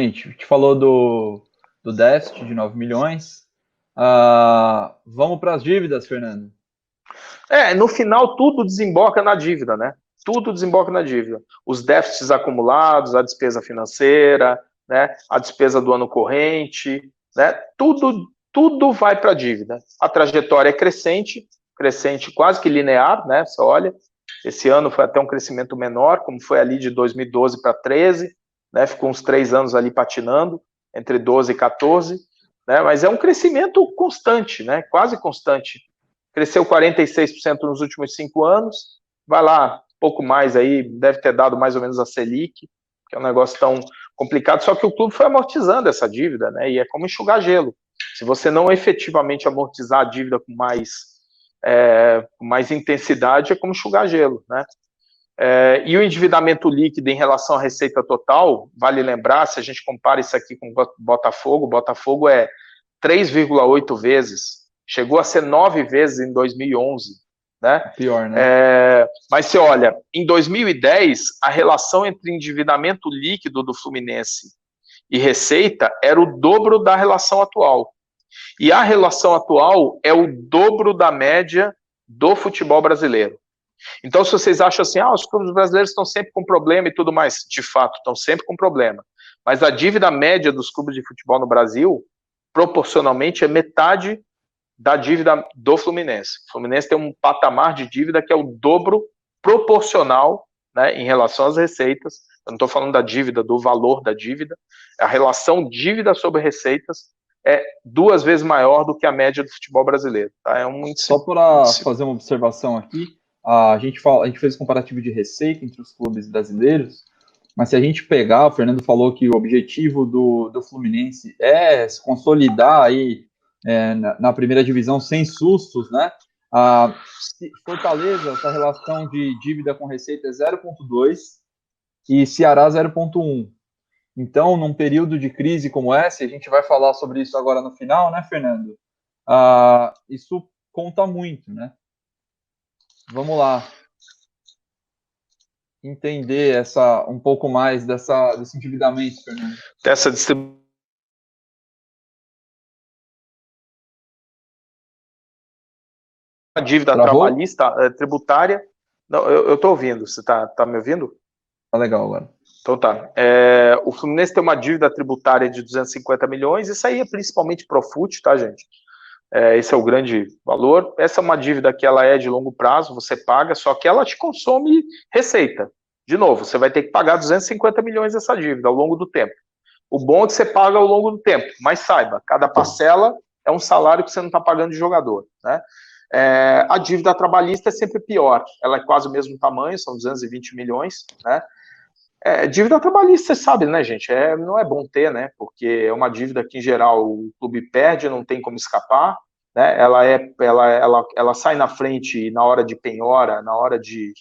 gente, a gente falou do déficit de 9 milhões. Vamos para as dívidas, Fernando? No final tudo desemboca na dívida, né? Tudo desemboca na dívida. Os déficits acumulados, a despesa financeira, né? A despesa do ano corrente, né? Tudo vai para a dívida. A trajetória é crescente quase que linear, né? Você olha, esse ano foi até um crescimento menor, como foi ali de 2012 para 13, né? Ficou uns 3 anos ali patinando, entre 12 e 14, né? Mas é um crescimento constante, né? Quase constante. Cresceu 46% nos últimos 5 anos, vai lá, pouco mais aí, deve ter dado mais ou menos a Selic, que é um negócio tão complicado, só que o clube foi amortizando essa dívida, né? E é como enxugar gelo. Se você não efetivamente amortizar a dívida com mais intensidade, é como enxugar gelo, né? E o endividamento líquido em relação à receita total, vale lembrar, se a gente compara isso aqui com o Botafogo é 3,8 vezes, chegou a ser 9 vezes em 2011, né? Pior, né? Mas você olha, em 2010, a relação entre endividamento líquido do Fluminense e receita era o dobro da relação atual. E a relação atual é o dobro da média do futebol brasileiro. Então, se vocês acham assim, os clubes brasileiros estão sempre com problema e tudo mais, de fato, estão sempre com problema. Mas a dívida média dos clubes de futebol no Brasil, proporcionalmente, é metade da dívida do Fluminense. O Fluminense tem um patamar de dívida que é o dobro proporcional, né, em relação às receitas. Eu não estou falando da dívida, do valor da dívida. A relação dívida sobre receitas é 2 vezes maior do que a média do futebol brasileiro. Tá? Só para fazer uma observação aqui, a gente fez um comparativo de receita entre os clubes brasileiros, mas se a gente pegar, o Fernando falou que o objetivo do Fluminense é se consolidar aí na primeira divisão sem sustos, né? Fortaleza, essa relação de dívida com receita é 0,2 e Ceará 0,1. Então, num período de crise como essa, a gente vai falar sobre isso agora no final, né, Fernando? Isso conta muito, né? Vamos lá. Entender um pouco mais desse endividamento, Fernando. Dessa distribuição. A dívida trabalhista, tributária. Não, eu estou ouvindo. Você está me ouvindo? Tá legal agora. Então tá. O Fluminense tem uma dívida tributária de 250 milhões, isso aí é principalmente Profut, tá, gente? Esse é o grande valor. Essa é uma dívida que ela é de longo prazo, você paga, só que ela te consome receita. De novo, você vai ter que pagar 250 milhões dessa dívida ao longo do tempo. O bom é que você paga ao longo do tempo, mas saiba, cada parcela é um salário que você não está pagando de jogador, né? A dívida trabalhista é sempre pior, ela é quase o mesmo tamanho, são 220 milhões, né? Dívida trabalhista, você sabe, né, gente? Não é bom ter, né? Porque é uma dívida que, em geral, o clube perde, não tem como escapar, né? Ela sai na frente na hora de penhora, na hora de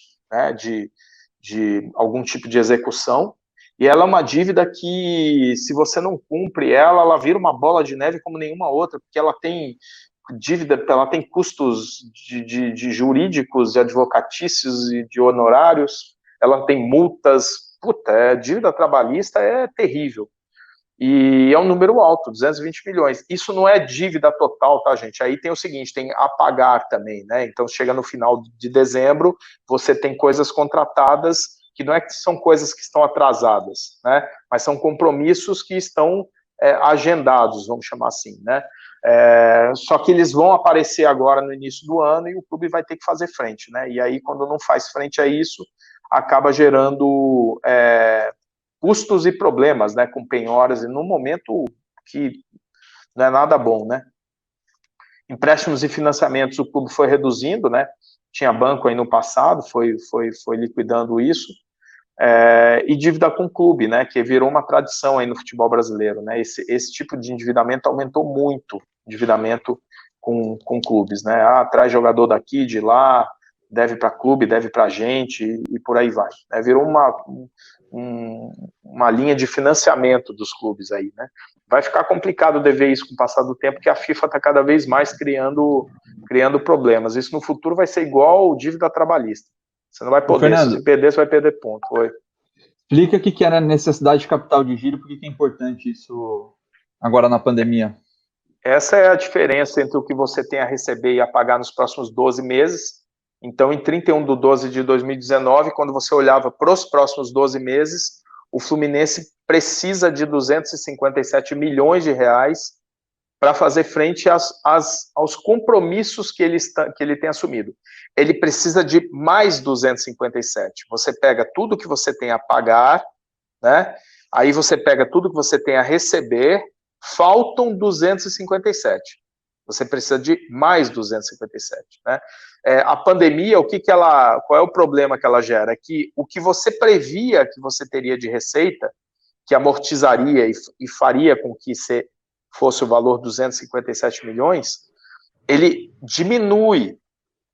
algum tipo de execução, e ela é uma dívida que, se você não cumpre ela vira uma bola de neve como nenhuma outra, porque ela tem dívida, ela tem custos de jurídicos, de advocatícios e de honorários, ela tem multas. Dívida trabalhista é terrível. E é um número alto, 220 milhões. Isso não é dívida total, tá, gente? Aí tem o seguinte, tem a pagar também, né? Então, chega no final de dezembro, você tem coisas contratadas, que não é que são coisas que estão atrasadas, né? Mas são compromissos que estão agendados, vamos chamar assim, né? Só que eles vão aparecer agora no início do ano e o clube vai ter que fazer frente, né? E aí, quando não faz frente a isso, acaba gerando custos e problemas, né, com penhoras, e num momento que não é nada bom, né. Empréstimos e financiamentos, o clube foi reduzindo, né, tinha banco aí no passado, foi liquidando isso, e dívida com clube, né, que virou uma tradição aí no futebol brasileiro, né, esse tipo de endividamento aumentou muito, endividamento com clubes, né, traz jogador daqui, de lá, deve para clube, deve para gente, e por aí vai. Né? Virou uma linha de financiamento dos clubes aí, né? Vai ficar complicado dever isso com o passar do tempo, porque a FIFA está cada vez mais criando problemas. Isso no futuro vai ser igual dívida trabalhista. Você não vai poder, se perder, você vai perder ponto. Oi. Explica o que era a necessidade de capital de giro, por que é importante isso agora na pandemia. Essa é a diferença entre o que você tem a receber e a pagar nos próximos 12 meses. Então, em 31/12/2019, quando você olhava para os próximos 12 meses, o Fluminense precisa de 257 milhões de reais para fazer frente aos compromissos que ele tem assumido. Ele precisa de mais 257. Você pega tudo que você tem a pagar, né? Aí você pega tudo que você tem a receber, faltam 257. Você precisa de mais 257, né? A pandemia, qual é o problema que ela gera? É que o que você previa que você teria de receita, que amortizaria e faria com que fosse o valor 257 milhões, ele diminui.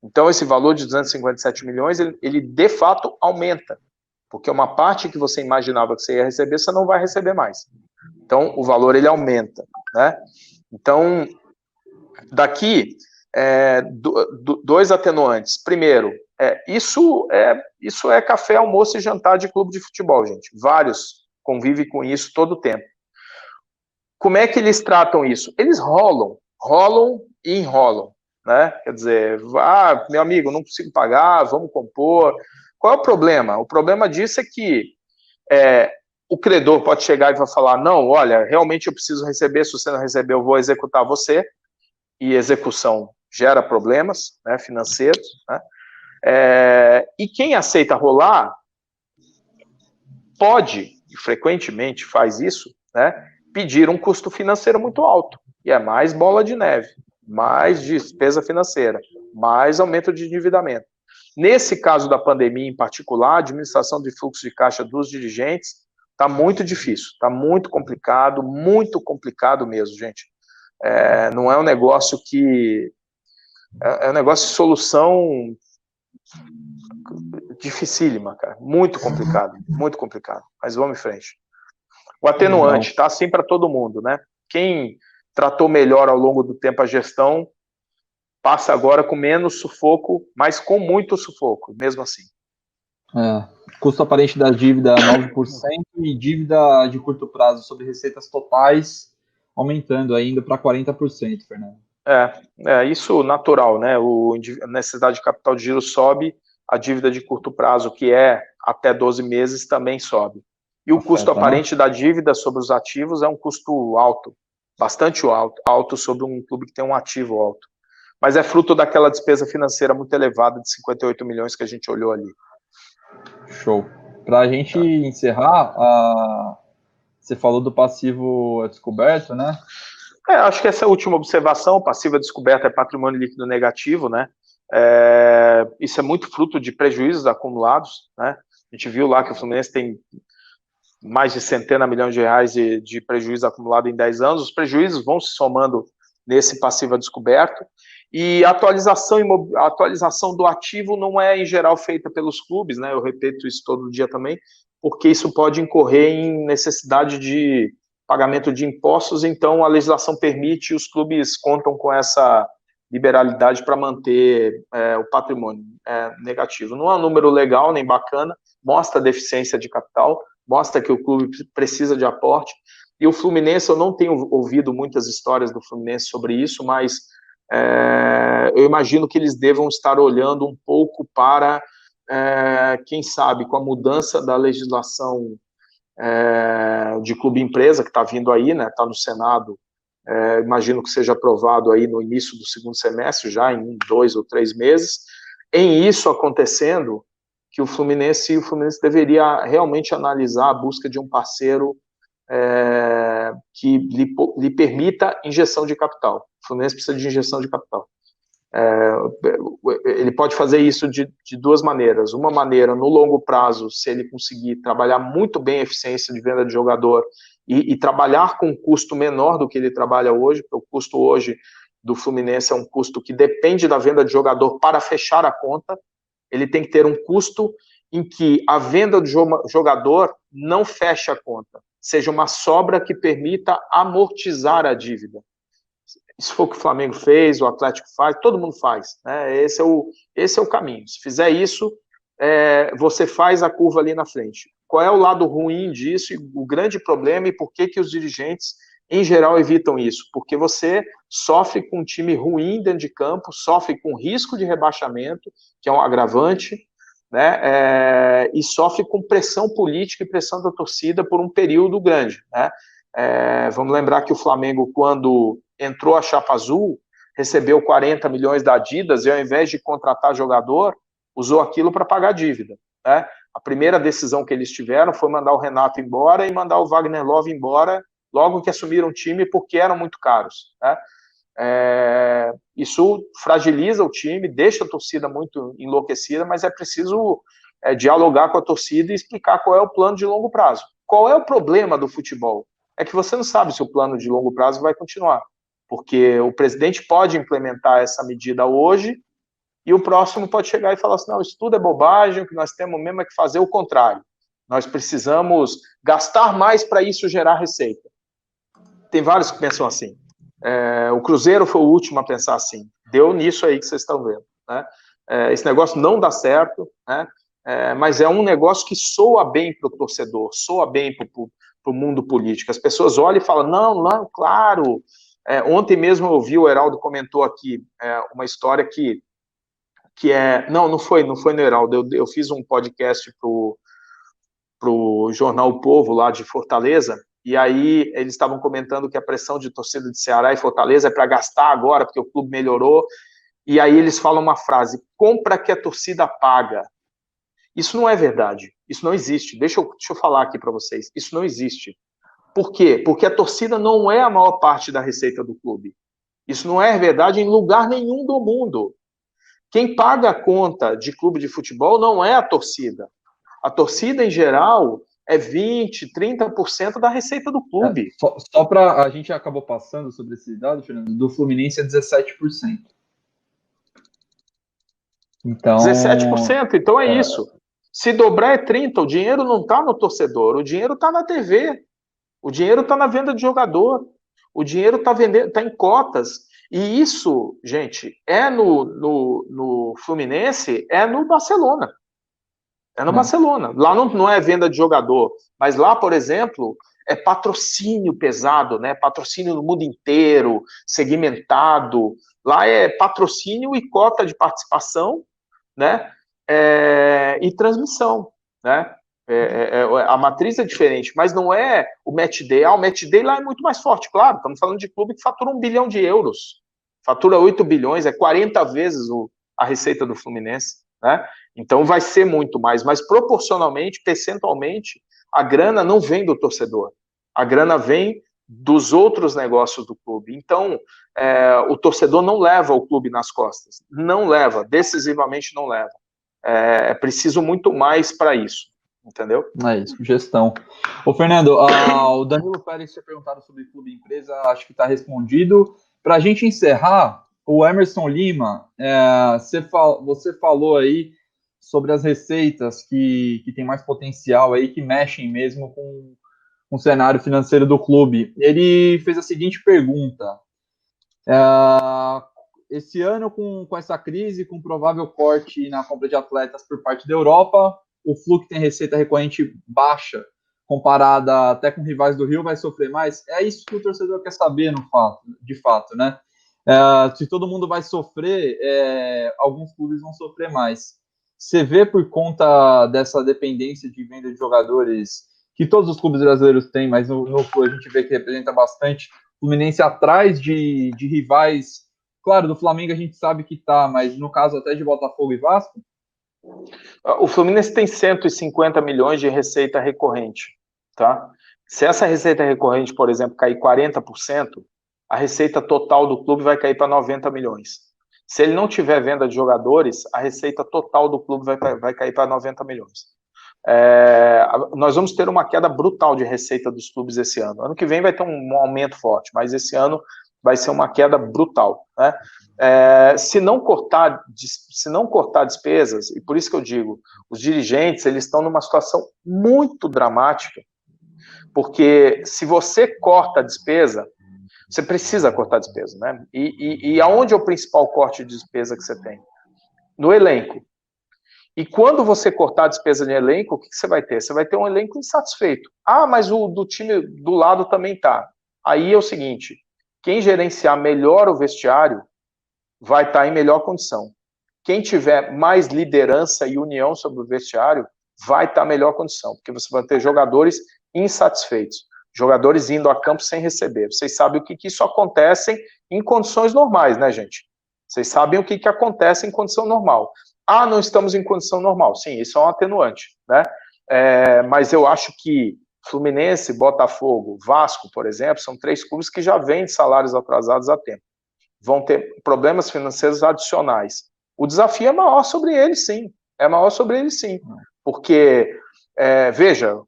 Então, esse valor de 257 milhões, ele de fato aumenta, porque uma parte que você imaginava que você ia receber, você não vai receber mais. Então, o valor ele aumenta, né? Então, daqui, dois atenuantes. Primeiro, isso é café, almoço e jantar de clube de futebol, gente. Vários convivem com isso todo o tempo. Como é que eles tratam isso? Eles rolam e enrolam, né? Quer dizer, meu amigo, não consigo pagar, vamos compor. Qual é o problema? O problema disso é que o credor pode chegar e vai falar, não, olha, realmente eu preciso receber, se você não receber, eu vou executar você, e execução gera problemas, né, financeiros, né? E quem aceita rolar pode, e frequentemente faz isso, né, pedir um custo financeiro muito alto, e é mais bola de neve, mais despesa financeira, mais aumento de endividamento. Nesse caso da pandemia em particular, a administração de fluxo de caixa dos dirigentes está muito difícil, está muito complicado mesmo, gente. Não é um negócio que... É um negócio de solução dificílima, cara. Muito complicado, mas vamos em frente. O atenuante está assim para todo mundo, né? Quem tratou melhor ao longo do tempo a gestão passa agora com menos sufoco, mas com muito sufoco, mesmo assim. Custo aparente da dívida 9% e dívida de curto prazo sobre receitas totais aumentando ainda para 40%, Fernando. Isso natural, né? A necessidade de capital de giro sobe, a dívida de curto prazo, que é até 12 meses, também sobe. E o custo aparente da dívida sobre os ativos é um custo alto, bastante alto sobre um clube que tem um ativo alto. Mas é fruto daquela despesa financeira muito elevada de 58 milhões que a gente olhou ali. Show. Para a gente encerrar, você falou do passivo descoberto, né? Acho que essa é a última observação. O passivo descoberto é patrimônio líquido negativo, né? Isso é muito fruto de prejuízos acumulados, né? A gente viu lá que o Fluminense tem mais de centena de milhões de reais de prejuízo acumulado em 10 anos. Os prejuízos vão se somando nesse passivo descoberto. E a atualização do ativo não é, em geral, feita pelos clubes, né? Eu repito isso todo dia também, porque isso pode incorrer em necessidade de pagamento de impostos, então a legislação permite e os clubes contam com essa liberalidade para manter o patrimônio negativo. Não é um número legal nem bacana, mostra a deficiência de capital, mostra que o clube precisa de aporte, e o Fluminense, eu não tenho ouvido muitas histórias do Fluminense sobre isso, mas eu imagino que eles devam estar olhando um pouco para, quem sabe, com a mudança da legislação de clube-empresa que está vindo aí, né, está no Senado, imagino que seja aprovado aí no início do segundo semestre, já em 2 ou 3 meses. Em isso acontecendo, que o Fluminense deveria realmente analisar a busca de um parceiro que lhe permita injeção de capital. O Fluminense precisa de injeção de capital. Ele pode fazer isso de duas maneiras. Uma maneira, no longo prazo, se ele conseguir trabalhar muito bem a eficiência de venda de jogador e trabalhar com um custo menor do que ele trabalha hoje, porque o custo hoje do Fluminense é um custo que depende da venda de jogador para fechar a conta. Ele tem que ter um custo em que a venda de jogador não feche a conta, seja uma sobra que permita amortizar a dívida. Isso foi o que o Flamengo fez, o Atlético faz, todo mundo faz, né? Esse é o caminho. Se fizer isso, você faz a curva ali na frente. Qual é o lado ruim disso, e o grande problema, e por que os dirigentes, em geral, evitam isso? Porque você sofre com um time ruim dentro de campo, sofre com risco de rebaixamento, que é um agravante, né? E sofre com pressão política e pressão da torcida por um período grande, né? Vamos lembrar que o Flamengo, quando entrou a chapa azul, recebeu 40 milhões da Adidas, e ao invés de contratar jogador, usou aquilo para pagar dívida, né? A primeira decisão que eles tiveram foi mandar o Renato embora e mandar o Wagner Love embora logo que assumiram o time, porque eram muito caros, né? Isso fragiliza o time, deixa a torcida muito enlouquecida, mas é preciso dialogar com a torcida e explicar qual é o plano de longo prazo. Qual é o problema do futebol? É que você não sabe se o plano de longo prazo vai continuar, porque o presidente pode implementar essa medida hoje e o próximo pode chegar e falar assim, não, isso tudo é bobagem, o que nós temos mesmo é que fazer o contrário. Nós precisamos gastar mais para isso gerar receita. Tem vários que pensam assim. O Cruzeiro foi o último a pensar assim. Deu nisso aí que vocês estão vendo, né? Esse negócio não dá certo, né? Mas é um negócio que soa bem para o torcedor, soa bem para o mundo político. As pessoas olham e falam, não, claro. Ontem mesmo eu ouvi, o Heraldo comentou aqui uma história que não foi no Heraldo, eu fiz um podcast pro jornal O Povo, lá de Fortaleza, e aí eles estavam comentando que a pressão de torcida de Ceará e Fortaleza é para gastar agora, porque o clube melhorou, e aí eles falam uma frase, compra que a torcida paga. Isso não é verdade, isso não existe, deixa eu falar aqui para vocês, isso não existe. Por quê? Porque a torcida não é a maior parte da receita do clube. Isso não é verdade em lugar nenhum do mundo. Quem paga a conta de clube de futebol não é a torcida. A torcida, em geral, é 20%, 30% da receita do clube. Só para a gente acabou passando sobre esse dado, Fernando, do Fluminense é 17%. Então, 17%, então é isso. Se dobrar é 30%, o dinheiro não está no torcedor, o dinheiro está na TV, o dinheiro está na venda de jogador, o dinheiro está em cotas. E isso, gente, no Fluminense, é no Barcelona. É no Barcelona. Lá não é venda de jogador, mas lá, por exemplo, é patrocínio pesado, né? Patrocínio no mundo inteiro, segmentado. Lá é patrocínio e cota de participação, né? E transmissão, né? A matriz é diferente, mas não é o match day. O match day lá é muito mais forte, claro. Estamos falando de clube que fatura 1 bilhão de euros, fatura 8 bilhões, é 40 vezes a receita do Fluminense, né? Então vai ser muito mais, mas proporcionalmente, percentualmente, a grana não vem do torcedor, a grana vem dos outros negócios do clube. Então, o torcedor não leva o clube nas costas, não leva, decisivamente não leva. É preciso muito mais para isso, entendeu? É isso, gestão. Ô, Fernando, o Danilo Pérez tinha perguntado sobre clube e empresa, acho que está respondido. Para a gente encerrar, o Emerson Lima, você falou aí sobre as receitas que tem mais potencial aí, que mexem mesmo com o cenário financeiro do clube. Ele fez a seguinte pergunta. Esse ano, com essa crise, com provável corte na compra de atletas por parte da Europa, o Flu, que tem receita recorrente baixa, comparada até com rivais do Rio, vai sofrer mais? É isso que o torcedor quer saber, de fato, né? Se todo mundo vai sofrer, alguns clubes vão sofrer mais. Você vê, por conta dessa dependência de venda de jogadores, que todos os clubes brasileiros têm, mas no Flu a gente vê que representa bastante, o Fluminense atrás de rivais, claro, do Flamengo a gente sabe que tá, mas no caso até de Botafogo e Vasco? O Fluminense tem 150 milhões de receita recorrente, tá? Se essa receita recorrente, por exemplo, cair 40%, a receita total do clube vai cair para 90 milhões. Se ele não tiver venda de jogadores, a receita total do clube vai cair para 90 milhões. Nós vamos ter uma queda brutal de receita dos clubes esse ano. Ano que vem vai ter um aumento forte, mas esse ano vai ser uma queda brutal, né? Se não cortar despesas, e por isso que eu digo, os dirigentes, eles estão numa situação muito dramática, porque se você corta a despesa, você precisa cortar a despesa, né? E aonde é o principal corte de despesa que você tem? No elenco. E quando você cortar a despesa de elenco, o que você vai ter? Você vai ter um elenco insatisfeito. Ah, mas o do time do lado também tá. Aí é o seguinte, quem gerenciar melhor o vestiário vai estar em melhor condição. Quem tiver mais liderança e união sobre o vestiário vai estar em melhor condição, porque você vai ter jogadores insatisfeitos, jogadores indo a campo sem receber. Vocês sabem o que isso acontece em condições normais, né, gente? Vocês sabem o que acontece em condição normal. Ah, não estamos em condição normal. Sim, isso é um atenuante, né? Mas eu acho que Fluminense, Botafogo, Vasco, por exemplo, são 3 clubes que já vêm de salários atrasados há tempo. Vão ter problemas financeiros adicionais. O desafio é maior sobre eles, sim. É maior sobre eles, sim. Porque, veja,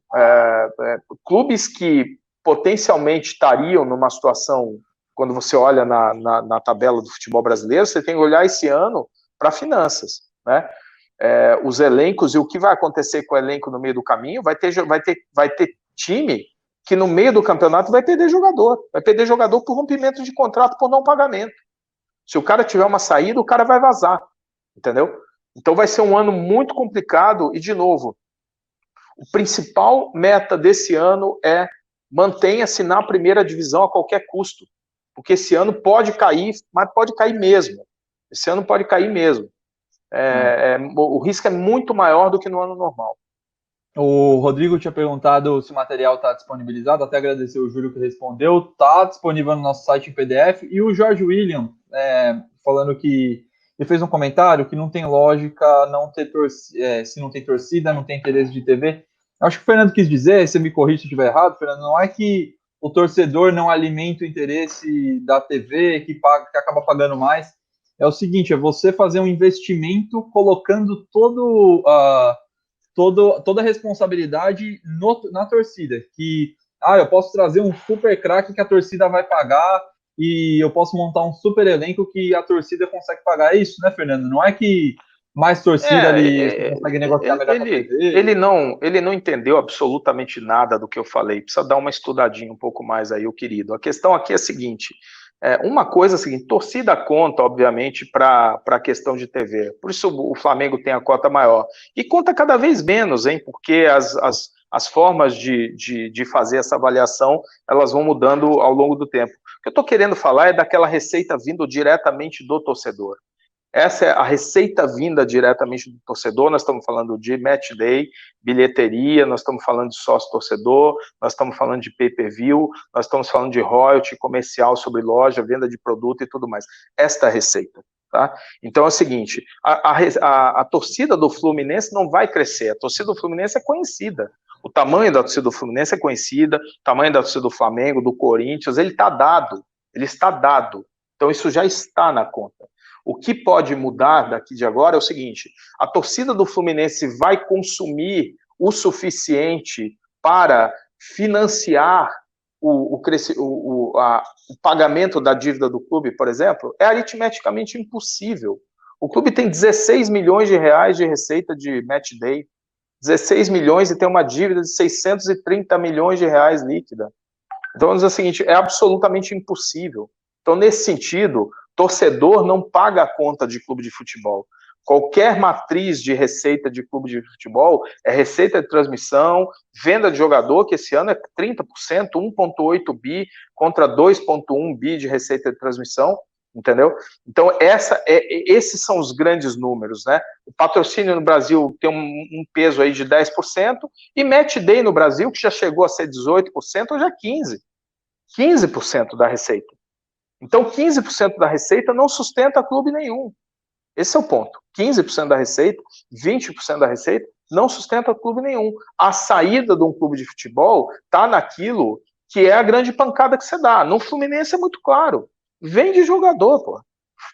clubes que potencialmente estariam numa situação, quando você olha na tabela do futebol brasileiro, você tem que olhar esse ano para finanças, né? Os elencos e o que vai acontecer com o elenco no meio do caminho, vai ter time que no meio do campeonato vai perder jogador por rompimento de contrato, por não pagamento. Se o cara tiver uma saída, o cara vai vazar, entendeu? Então vai ser um ano muito complicado e, de novo, o principal meta desse ano é mantenha-se na primeira divisão a qualquer custo, porque esse ano pode cair, mas pode cair mesmo. Esse ano pode cair mesmo. O risco é muito maior do que no ano normal. O Rodrigo tinha perguntado se o material está disponibilizado, até agradecer o Júlio que respondeu. Está disponível no nosso site em PDF. E o Jorge William, falando que ele fez um comentário que não tem lógica não ter se não tem torcida, não tem interesse de TV. Acho que o Fernando quis dizer, você me corrige se eu estiver errado, Fernando, não é que o torcedor não alimenta o interesse da TV, que acaba pagando mais. É o seguinte, é você fazer um investimento colocando toda a responsabilidade na torcida, que eu posso trazer um super craque que a torcida vai pagar e eu posso montar um super elenco que a torcida consegue pagar. É isso, né, Fernando? Não é que mais torcida ali consegue negociar melhor com a TV. Ele não entendeu absolutamente nada do que eu falei. Precisa dar uma estudadinha um pouco mais aí, o querido. A questão aqui é a seguinte, uma coisa é a seguinte, torcida conta, obviamente, para a questão de TV. Por isso o Flamengo tem a cota maior. E conta cada vez menos, hein? Porque as formas de fazer essa avaliação, elas vão mudando ao longo do tempo. O que eu estou querendo falar é daquela receita vindo diretamente do torcedor. Essa é a receita vinda diretamente do torcedor. Nós estamos falando de match day, bilheteria, nós estamos falando de sócio-torcedor, nós estamos falando de pay-per-view, nós estamos falando de royalty comercial sobre loja, venda de produto e tudo mais. Esta é a receita. Tá? Então é o seguinte, a torcida do Fluminense não vai crescer, a torcida do Fluminense é conhecida. O tamanho da torcida do Fluminense é conhecida, o tamanho da torcida do Flamengo, do Corinthians, ele está dado. Então isso já está na conta. O que pode mudar daqui de agora é o seguinte, a torcida do Fluminense vai consumir o suficiente para financiar o pagamento da dívida do clube, por exemplo? É aritmeticamente impossível. O clube tem 16 milhões de reais de receita de match day, 16 milhões e tem uma dívida de 630 milhões de reais líquida. Então, vamos dizer o seguinte, é absolutamente impossível. Então, nesse sentido, torcedor não paga a conta de clube de futebol. Qualquer matriz de receita de clube de futebol é receita de transmissão, venda de jogador, que esse ano é 30%, 1,8 bi contra 2,1 bi de receita de transmissão, entendeu? Então, esses são os grandes números, né? O patrocínio no Brasil tem um peso aí de 10%, e match day no Brasil, que já chegou a ser 18%, hoje é 15%. 15% da receita. Então, 15% da receita não sustenta clube nenhum. Esse é o ponto. 15% da receita, 20% da receita, não sustenta clube nenhum. A saída de um clube de futebol está naquilo que é a grande pancada que você dá. No Fluminense é muito claro. Vende jogador, pô.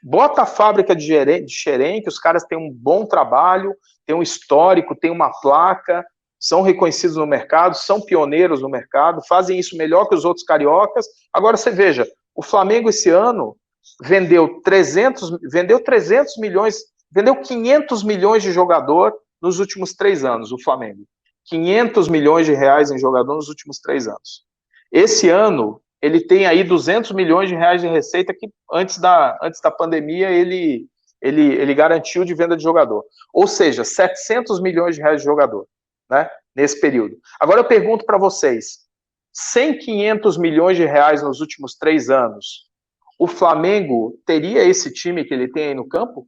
Bota a fábrica de Xerém, que os caras têm um bom trabalho, têm um histórico, têm uma placa, são reconhecidos no mercado, são pioneiros no mercado, fazem isso melhor que os outros cariocas. Agora você veja, o Flamengo esse ano vendeu 300 milhões, vendeu 500 milhões de jogador nos últimos 3 anos, o Flamengo. 500 milhões de reais em jogador nos últimos 3 anos. Esse ano, ele tem aí 200 milhões de reais de receita que antes da pandemia ele ele garantiu de venda de jogador. Ou seja, 700 milhões de reais de jogador, né, nesse período. Agora eu pergunto para vocês, 100, 500 milhões de reais nos últimos 3 anos, o Flamengo teria esse time que ele tem aí no campo?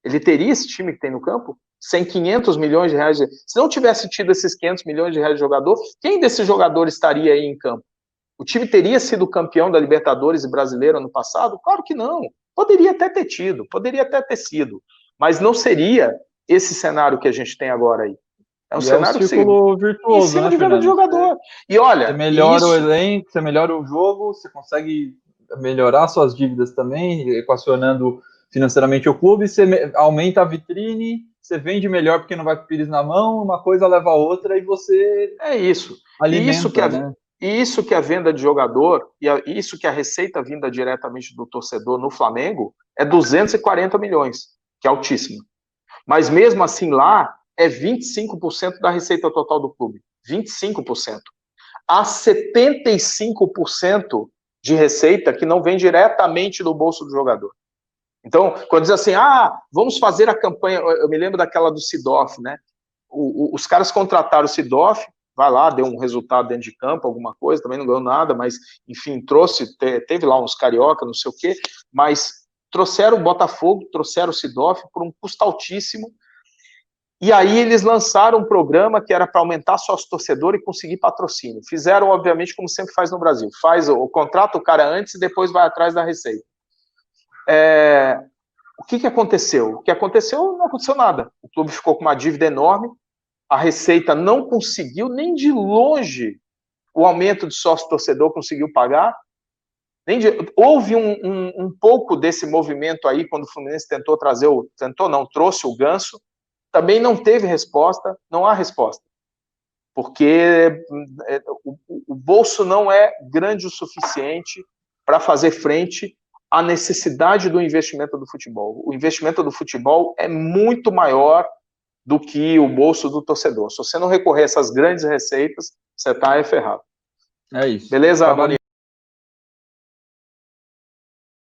Ele teria esse time que tem no campo? 100, 500 milhões de reais? Se não tivesse tido esses 500 milhões de reais de jogador, quem desses jogadores estaria aí em campo? O time teria sido campeão da Libertadores e Brasileiro ano passado? Claro que não. Poderia até ter tido, poderia até ter sido, mas não seria esse cenário que a gente tem agora aí. É um cenário um círculo virtuoso, em cima né, de venda de jogador. E olha, você melhora o elenco, você melhora o jogo, você consegue melhorar suas dívidas também, equacionando financeiramente o clube, você aumenta a vitrine, você vende melhor porque não vai com o Pires na mão, uma coisa leva a outra e você alimenta, né? Isso que a venda de jogador, e isso que a receita vinda diretamente do torcedor no Flamengo, é 240 milhões, que é altíssimo. Mas mesmo assim lá, é 25% da receita total do clube. 25%. Há 75% de receita que não vem diretamente do bolso do jogador. Então, quando diz assim, vamos fazer a campanha, eu me lembro daquela do Sidoff, né? Os caras contrataram o Sidoff, vai lá, deu um resultado dentro de campo, alguma coisa, também não ganhou nada, mas, enfim, teve lá uns carioca, não sei o quê, mas trouxeram o Botafogo, trouxeram o Sidoff por um custo altíssimo, e aí eles lançaram um programa que era para aumentar sócio torcedor e conseguir patrocínio. Fizeram, obviamente, como sempre faz no Brasil, contrata o cara antes e depois vai atrás da receita. O que aconteceu? O que aconteceu, não aconteceu nada. O clube ficou com uma dívida enorme, a Receita não conseguiu, nem de longe, o aumento de sócio-torcedor conseguiu pagar. Houve um pouco desse movimento aí, quando o Fluminense trouxe o Ganso, também não teve resposta, não há resposta. Porque o bolso não é grande o suficiente para fazer frente à necessidade do investimento do futebol. O investimento do futebol é muito maior do que o bolso do torcedor. Se você não recorrer a essas grandes receitas, você está ferrado. É isso. Beleza, Maurício?